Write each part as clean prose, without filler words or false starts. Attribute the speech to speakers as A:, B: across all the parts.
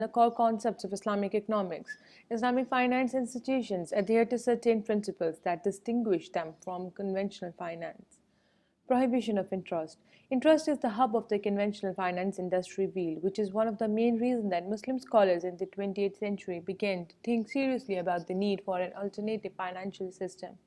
A: The core concepts of Islamic economics. Islamic finance institutions adhere to certain principles that distinguish them from conventional finance. Prohibition of interest. Interest is the hub of the conventional finance industry wheel, which is one of the main reasons that Muslim scholars in the 20th century began to think seriously about the need for an alternative financial system.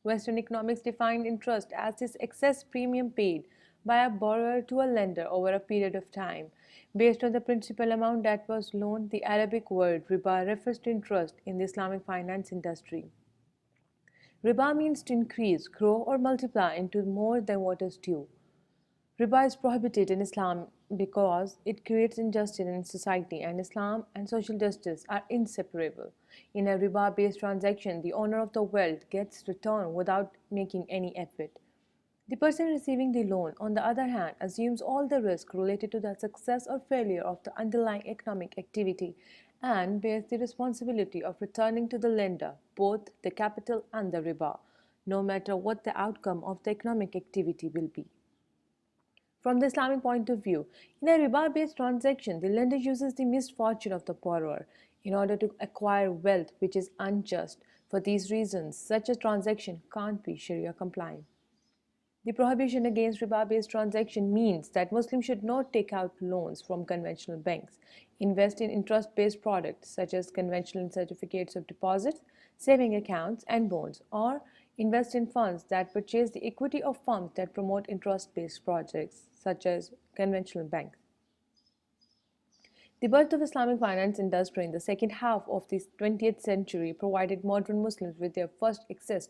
A: Western economics defined interest as this excess premium paid by a borrower to a lender over a period of time. Based on the principal amount that was loaned, the Arabic word riba refers to interest in the Islamic finance industry. Riba means to increase, grow, or multiply into more than what is due. Riba is prohibited in Islam because it creates injustice in society, and Islam and social justice are inseparable. In a riba based transaction, the owner of the wealth gets return without making any effort. The person receiving the loan, on the other hand, assumes all the risk related to the success or failure of the underlying economic activity and bears the responsibility of returning to the lender both the capital and the riba, no matter what the outcome of the economic activity will be. From the Islamic point of view, in a riba based transaction, the lender uses the misfortune of the borrower in order to acquire wealth which is unjust. For these reasons, such a transaction can't be Sharia compliant. The prohibition against riba-based transaction means that Muslims should not take out loans from conventional banks, invest in interest-based products such as conventional certificates of deposit, saving accounts, and bonds, or invest in funds that purchase the equity of firms that promote interest-based projects such as conventional banks. The birth of Islamic finance industry in the second half of the 20th century provided modern Muslims with their first access